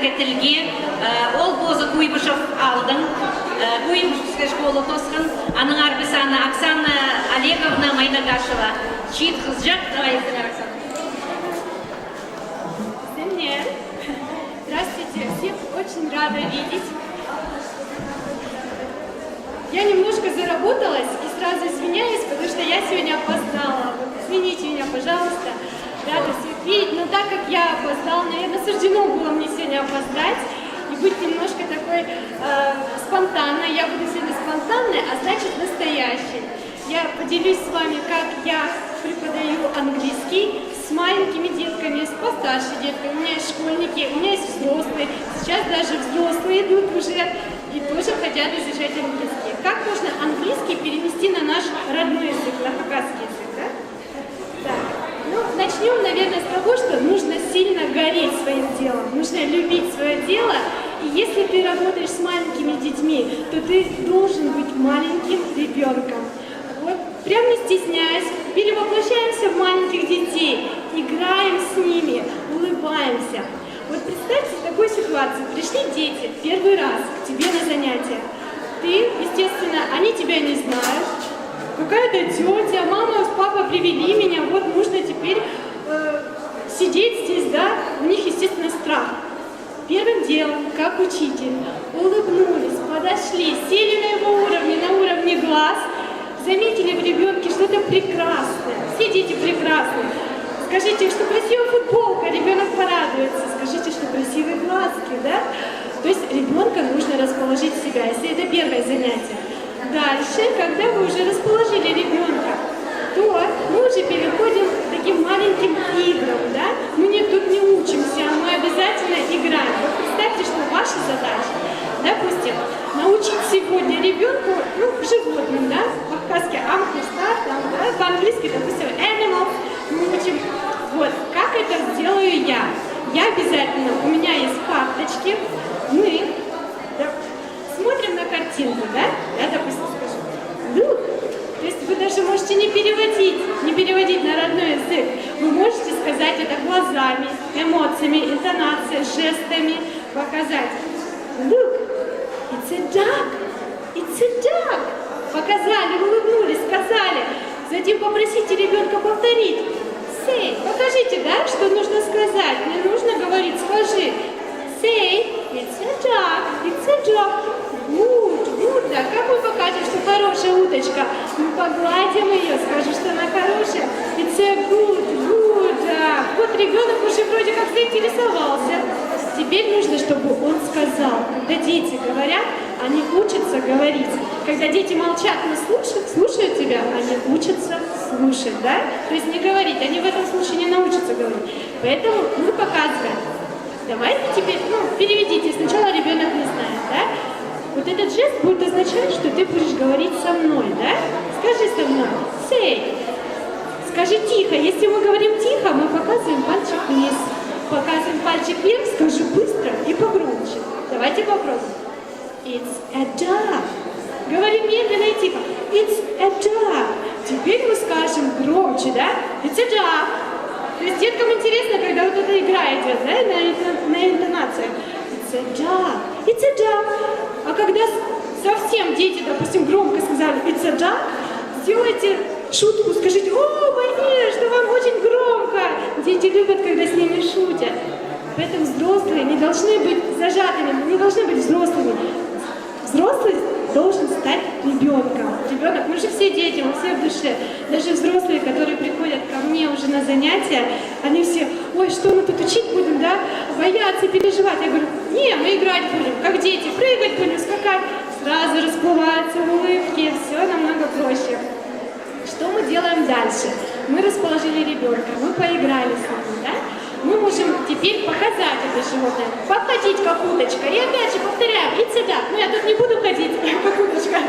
öğretilgi ol bozu Kuybuşov aldın. Kuybuşovская школа тосқан. Аның арбисаны Оксана Олеговна Майнагашева. Чит хызжак, давай изделер Оксана. Здравствуйте, всех очень рада видеть. Я немножко заработалась и сразу извиняюсь, потому что я сегодня опоздала. Вот, извините меня, пожалуйста. Рада всех видеть, но так как я опоздала, наверное, суждено было мне сегодня опоздать и быть немножко такой спонтанной. Я буду сегодня спонтанной, а значит настоящей. Я поделюсь с вами, как я преподаю английский с маленькими детками, с постарше детками. У меня есть школьники, у меня есть взрослые. Сейчас даже взрослые идут уже и тоже хотят изучать английский. Как можно английский перевести на наш родной язык, на хакасский язык, да? Так. Ну, начнем, наверное, с того, что нужно сильно гореть своим делом, нужно любить свое дело. И если ты работаешь с маленькими детьми, то ты должен быть маленьким ребенком. Вот, прям не стесняясь, перевоплощаемся в маленьких детей, играем с ними, улыбаемся. Вот представьте такую ситуацию. Пришли дети первый раз к тебе на занятия. Ты, естественно, они тебя не знают. Какая-то тетя, мама с папой привели меня, вот нужно теперь сидеть здесь, да? У них, естественно, страх. Первым делом, как учитель, улыбнулись, подошли, сели на его уровне, на уровне глаз, заметили в ребенке что-то прекрасное. Все дети прекрасны. Скажите, что красивая футболка, ребенок порадуется. Скажите, что красивые глазки, да? То есть ребенка нужно расположить в себя, если это первое занятие. Дальше, когда вы уже расположили ребенка, то мы уже переходим к таким маленьким играм, да? Мы тут не учимся, мы обязательно играем. Вот представьте, что ваша задача, допустим, научить сегодня ребенку, животным, да? По-хакасски амхустар, да? По-английски, допустим, animal, мы учим. Вот, как это сделаю я? Я обязательно, у меня есть карточки, мы смотрим на картинку, да? Я, допустим, скажу, look. То есть вы даже можете не переводить на родной язык. Вы можете сказать это глазами, эмоциями, интонацией, жестами, показать. Look, it's a duck, it's a duck. Показали, улыбнулись, сказали. Затем попросите ребенка повторить. Say, покажите, да, что нужно сказать. Не нужно говорить, скажи. Say, it's a duck, it's a duck. Good, да. Как мы покажем, что хорошая уточка? Мы погладим ее, скажем, что она хорошая. It's a good, да. Вот ребенок уже вроде как заинтересовался. Теперь нужно, чтобы он сказал. Когда дети говорят, они учатся говорить. Когда дети молчат, но слушают тебя, они учатся слушать, да? То есть не говорить, они в этом случае не научатся говорить. Поэтому мы показываем. Давайте теперь, переведите. Сначала ребенок не знает, да? Вот этот жест будет означать, что ты будешь говорить со мной, да? Скажи со мной. Say. Скажи тихо. Если мы говорим тихо, мы показываем пальчик вниз. Показываем пальчик вверх, скажу быстро и погромче. Давайте попробуем. It's a duck. Говорим медленно и тихо. It's a duck. Теперь мы скажем громче, да? It's a duck. То есть деткам интересно, когда вот эта игра идет, да, на интонациях. It's a duck. It's a duck. А когда совсем дети, допустим, громко сказали it's a duck, сделайте шутку, скажите, о, боюсь, что вам очень громко. Дети любят, когда с ними шутят. Поэтому взрослые не должны быть зажатыми, не должны быть взрослыми. Взрослый должен стать ребенком. Ребенок, мы же все дети, мы все в душе. Даже взрослые, которые приходят ко мне уже на занятия, они все, ой, что мы тут учить будем, да? Бояться, переживать. Я говорю, не, мы играть будем, как дети, прыгать будем, скакать. Сразу расплываются улыбки, все намного проще. Что мы делаем дальше? Мы расположили ребенка, мы поиграли с ним, да? Мы можем теперь показать это животное, походить как уточка. И опять же повторяем, it's a duck. Но я тут не буду ходить как уточка.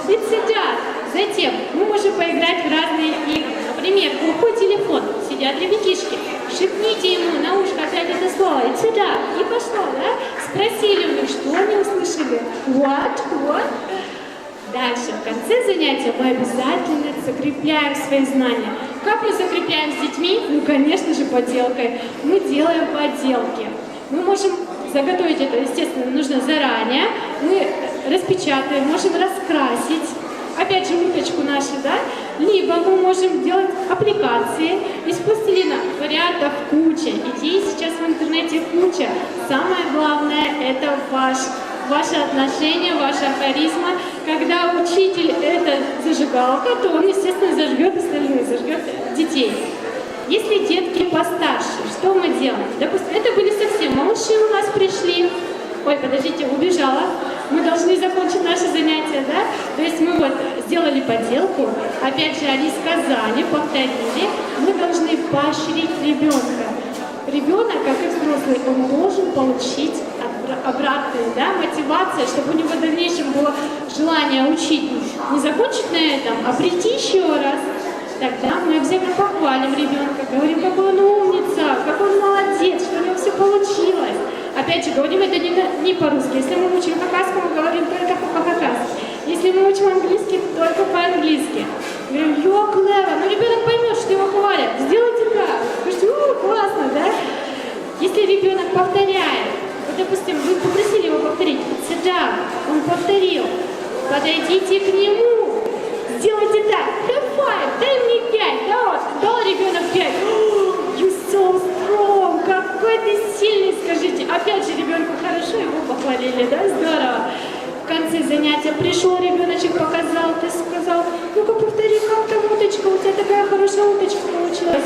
It's a duck. Затем мы можем поиграть в разные игры. Например, глухой телефон. Сидят ребятишки. Шепните ему на ушко опять это слово. It's a duck. И пошло, да? Спросили у них, что они услышали. What? Дальше, в конце занятия мы обязательно закрепляем свои знания. Как мы закрепляем с детьми? Ну, конечно же, поделкой. Мы делаем поделки. Мы можем заготовить это, естественно, нужно заранее. Мы распечатаем, можем раскрасить. Опять же, уточку нашу, да? Либо мы можем делать аппликации из пластилина. Вариантов куча. Идей сейчас в интернете куча. Самое главное – это ваше отношение, ваша харизма. Когда учитель – это зажигалка, то он, естественно, зажгет остальных, зажгет детей. Если детки постарше, что мы делаем? Допустим, это были совсем малыши у нас пришли. Ой, подождите, убежала. Мы должны закончить наше занятие, да? То есть мы вот сделали поделку, опять же, они сказали, повторили. Мы должны поощрить ребенка. Ребенок, как и взрослый, он должен получить обратную, да, мотивацию, чтобы у него в дальнейшем было желание учить. Не закончить на этом, а прийти еще раз. Тогда мы обязательно похвалим ребенка, говорим, какой он умница, какой он молодец, что у него все получилось. Опять же, говорим это не по-русски. Если мы учим хакасскому, мы говорим только по-хакасски. Если мы учим английский, только по-английски. Говорим, йо, клево. Но ребенок поймет, что его хвалят. Сделайте так. Скажите, классно, да? Если ребенок повторяет, вот, допустим, вы попросили его повторить, сюда, он повторил, подойдите к нему, сделайте так, high-five, дай мне 5, да, вот, дал ребенок 5, you so strong, какой ты сильный, скажите, опять же ребенку хорошо, его похвалили, да, здорово. В конце занятия пришел ребеночек, показал, ты сказал, ну-ка повтори, как там уточка, у тебя такая хорошая уточка получилась.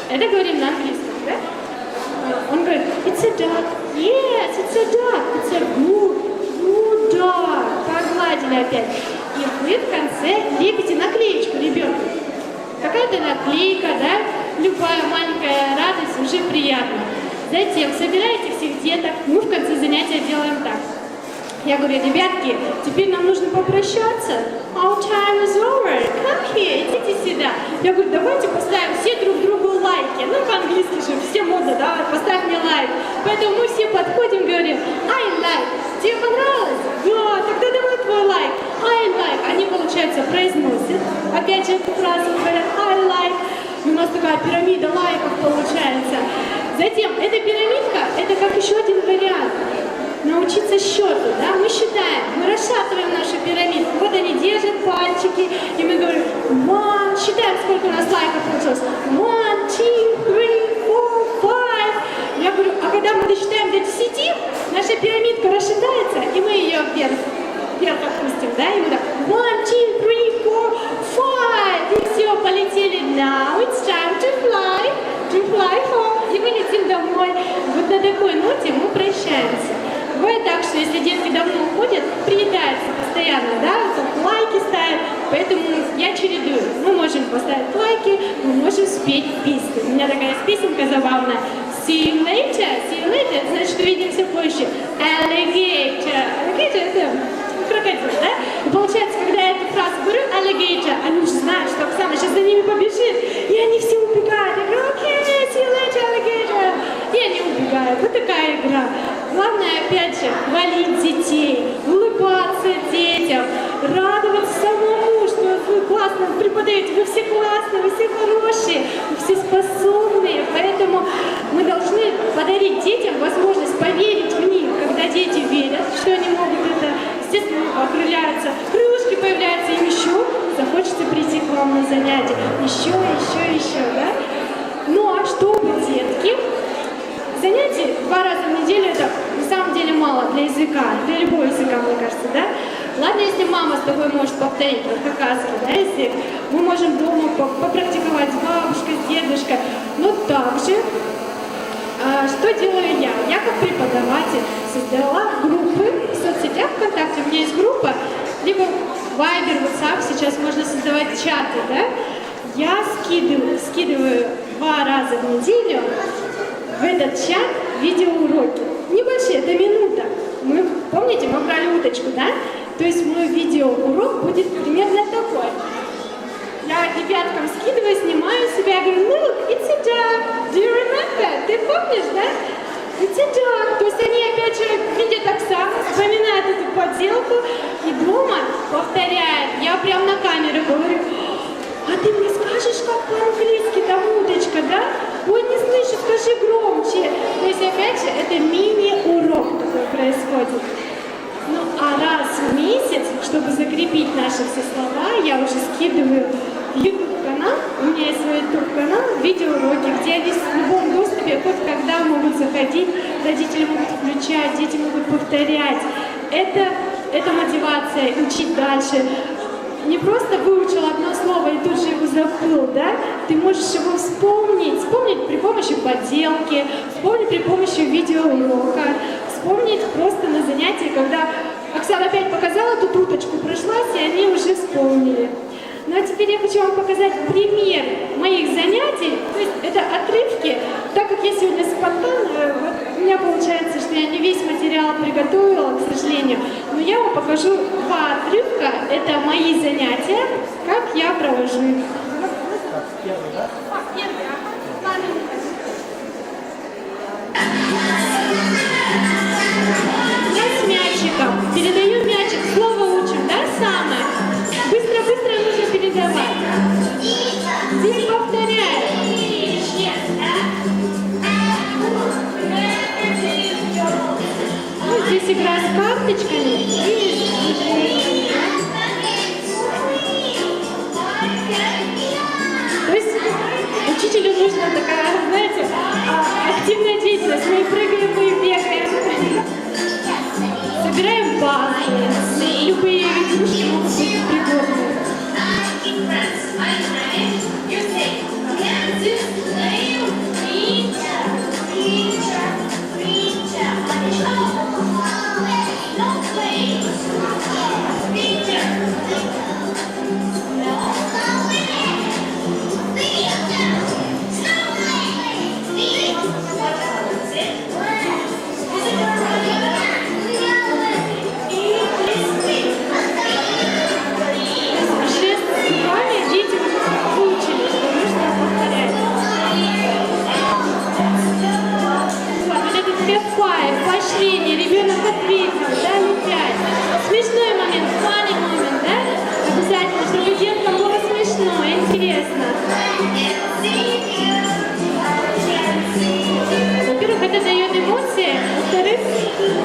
Это говорим на английском, да? Он говорит, it's a duck, yes, it's a duck, it's a good duck. Погладили опять. И вы в конце лепите наклеечку ребенку. Какая-то наклейка, да? Любая маленькая радость уже приятна. Затем собираете всех деток, мы в конце занятия делаем так. Я говорю, ребятки, теперь нам нужно попрощаться. Our time is over. Come here, идите сюда. Я говорю, давайте поставим все друг другу лайки. Ну, по-английски же, все модно, да, поставь мне лайк. Поэтому мы все подходим, говорим, I like. Тебе понравилось? Да, тогда давай твой лайк. I like. Они, получается, произносят. Опять же эту фразу говорят, I like. У нас такая пирамида лайков получается. Затем, эта пирамидка, это как еще один вариант. Научиться счету, да, мы считаем, мы расшатываем нашу пирамидку, вот они держат пальчики, и мы говорим, one, считаем, сколько у нас лайков получилось, 1, 2, 3, 4, 5, я говорю, а когда мы досчитаем до 10, наша пирамидка расшатается, и мы ее вверх опустим, да, и мы так, 1, 2, 3, 4, 5, и все, полетели, now it's time to fly home, и мы летим домой, вот на такой ноте мы прощаемся. Бывает так, что если детки давно уходят, приедаются постоянно, да, лайки ставят, поэтому я чередую. Мы можем поставить лайки, мы можем спеть песню. У меня такая есть песенка забавная. See you later, значит, увидимся позже. Alligator. Alligator это крокодил, да? И получается, когда я эту фразу говорю, alligator, они уже знают, что Оксана сейчас за ними побежит, и они все убегают. Я говорю, окей, see you later, alligator. И они убегают. Вот такая игра. Главное, опять же, хвалить детей, улыбаться детям, радоваться самому, что вы классно преподаете, вы все классные, вы все хорошие, вы все способные. Поэтому мы должны подарить детям возможность поверить в них, когда дети верят, что они могут это, естественно, окрыляются, крылышки появляются, им еще захочется прийти к вам на занятия. Еще, да? Ну а чтобы детки... Занятий 2 раза в неделю это на самом деле мало для языка, для любого языка, мне кажется, да? Ладно, если мама с тобой может повторить вот хакасский, да, язык, мы можем дома попрактиковать с бабушкой, с дедушкой, но также, что делаю я? Я как преподаватель создала группы в соцсетях ВКонтакте, у меня есть группа, либо Viber, WhatsApp, сейчас можно создавать чаты, да? Я скидываю 2 раза в неделю в этот чат видеоуроки. Небольшие, это минута. Помните, мы брали уточку, да? То есть мой видеоурок будет примерно такой. Я ребяткам скидываю, снимаю себя, говорю, look, it's a duck. Do you remember? Ты помнишь, да? It's a duck. То есть они опять же видят Оксану, вспоминают эту поделку и дома повторяют. Я прям на камеру говорю, а ты мне скажешь, как по-английски там уточка, да? Ой, не слышу, скажи громче. То есть, опять же, это происходит. Ну, а раз в месяц, чтобы закрепить наши все слова, я уже скидываю в YouTube-канал. У меня есть свой YouTube-канал, видеоуроки, где они в любом доступе, хоть когда могут заходить, родители могут включать, дети могут повторять. Это мотивация учить дальше. Не просто выучил одно слово и тут же его забыл, да? Ты можешь его вспомнить при помощи подделки, вспомнить при помощи видеоурока, вспомнить просто на занятии, когда Оксана опять показала тут уточку, прошлась, и они уже вспомнили. Ну а теперь я хочу вам показать пример моих занятий. То есть это отрывки. Так как я сегодня спонтанно, вот у меня получается, что я не весь материал приготовила, к сожалению. Но я вам покажу два отрывка. Это мои занятия, как я провожу их. Я с мячиком. Передаю мячик. Слово учим, да, самое? Быстро-быстро нужно передавать. Здесь повторяем. Ну, здесь игра с карточками. То есть учителю нужна такая, знаете, активная деятельность. Мы прыгаем, мы бегаем. Собираем баллы. Любые игрушки могут быть пригодны. Поощрение, ребенок ответил, дали 5. Смешной момент, funny момент, да? Обязательно, чтобы деткам было смешно, интересно. Во-первых, это дает эмоции, во-вторых,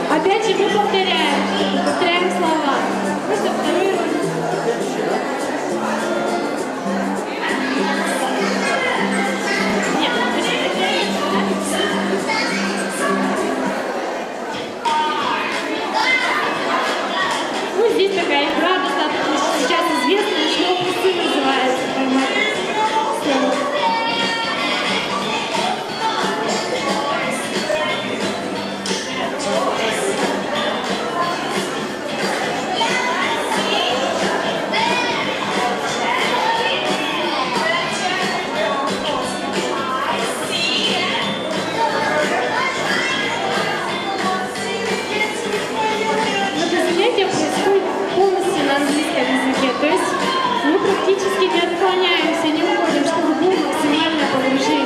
опять же мы повторяем слова. Просто второй раз. Здесь такая игра достаточно сейчас известная, шлепусы называется. Полностью на английском языке. То есть мы практически не отклоняемся, не уходим, чтобы было максимальное погружение.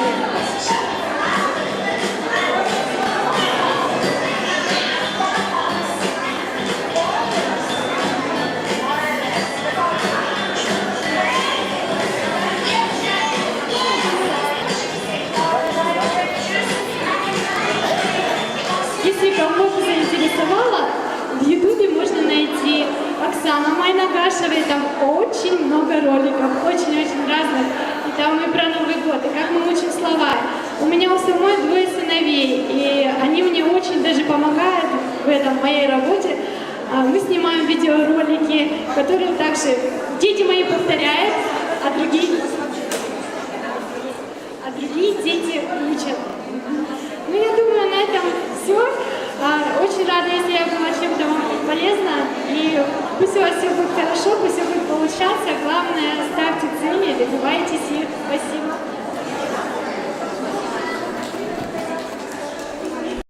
Если кого-то заинтересовало, в Ютубе можно найти Оксана Майнагашева, там очень много роликов, очень-очень разных. И там и про Новый год, и как мы учим слова. У меня у самой 2 сыновей, и они мне очень даже помогают в этом, в моей работе. Мы снимаем видеоролики, которые также дети мои повторяют, а другие дети учат. Ну, я думаю, на этом все. Очень рада, если я была чем-то вам полезна. И пусть у вас все будет хорошо, пусть все будет получаться. Главное, ставьте цели, добивайтесь их. Спасибо.